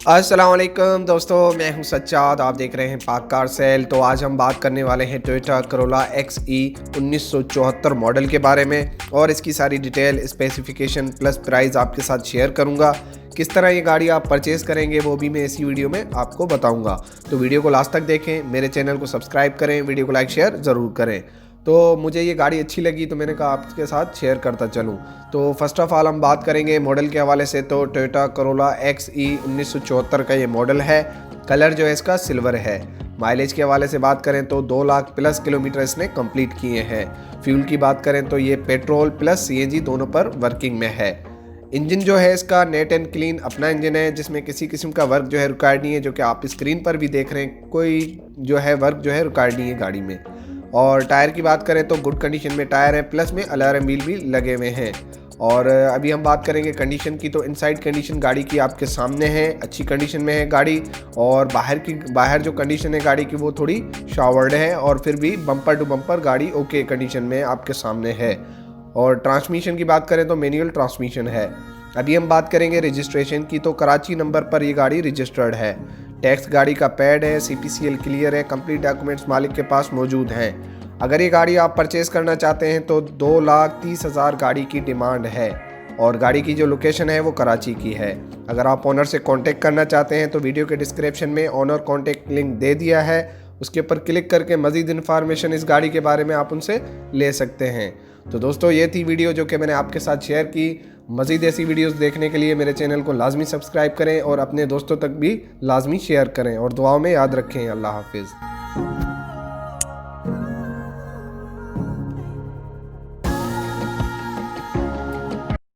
अस्सलाम वालेकुम दोस्तों, मैं हूं सज्जाद। आप देख रहे हैं पाक कार सेल। तो आज हम बात करने वाले हैं टोयोटा करोला XE 1974 मॉडल के बारे में और इसकी सारी डिटेल, स्पेसिफिकेशन प्लस प्राइस आपके साथ शेयर करूंगा। किस तरह ये गाड़ी आप परचेज़ करेंगे वो भी मैं इसी वीडियो में आपको बताऊंगा। तो वीडियो को लास्ट तक देखें, मेरे चैनल को सब्सक्राइब करें, वीडियो को लाइक शेयर ज़रूर करें। तो मुझे ये गाड़ी अच्छी लगी तो मैंने कहा आपके साथ शेयर करता चलूँ। तो फर्स्ट ऑफ़ ऑल हम बात करेंगे मॉडल के हवाले से। तो टोयोटा करोला XE 1974 का ये मॉडल है। कलर जो है इसका सिल्वर है। माइलेज के हवाले से बात करें तो 2 लाख प्लस किलोमीटर इसने कंप्लीट किए हैं। फ्यूल की बात करें तो ये पेट्रोल प्लस CNG दोनों पर वर्किंग में है। इंजन जो है इसका नेट एंड क्लीन अपना इंजन है, जिसमें किसी किस्म का वर्क जो है रिक्वायर्ड नहीं है, जो कि आप स्क्रीन पर भी देख रहे हैं। कोई जो है वर्क जो है रिक्वायर्ड नहीं है गाड़ी में। और टायर की बात करें तो गुड कंडीशन में टायर है, प्लस में अलार्म व्हील भी लगे हुए हैं। और अभी हम बात करेंगे कंडीशन की। तो इनसाइड कंडीशन गाड़ी की आपके सामने है, अच्छी कंडीशन में है गाड़ी। और बाहर जो कंडीशन है गाड़ी की वो थोड़ी शावर्ड है, और फिर भी बम्पर टू बम्पर गाड़ी ओके कंडीशन में आपके सामने है। और ट्रांसमिशन की बात करें तो मैनुअल ट्रांसमिशन है। अभी हम बात करेंगे रजिस्ट्रेशन की। तो कराची नंबर पर ये गाड़ी रजिस्टर्ड है। टैक्स गाड़ी का पैड है, CPCL क्लियर है, कंप्लीट डॉक्यूमेंट्स मालिक के पास मौजूद हैं। अगर ये गाड़ी आप परचेज़ करना चाहते हैं तो 2,30,000 गाड़ी की डिमांड है। और गाड़ी की जो लोकेशन है वो कराची की है। अगर आप ओनर से कांटेक्ट करना चाहते हैं तो वीडियो के डिस्क्रिप्शन में ओनर कांटेक्ट लिंक दे दिया है, उसके ऊपर क्लिक करके मज़ीद इन्फॉर्मेशन इस गाड़ी के बारे में आप उनसे ले सकते हैं। तो दोस्तों ये थी वीडियो जो कि मैंने आपके साथ शेयर की। मज़ीद ऐसी वीडियोस देखने के लिए मेरे चैनल को लाजमी सब्सक्राइब करें और अपने दोस्तों तक भी लाजमी शेयर करें, और दुआओं में याद रखें। अल्लाह हाफिज़।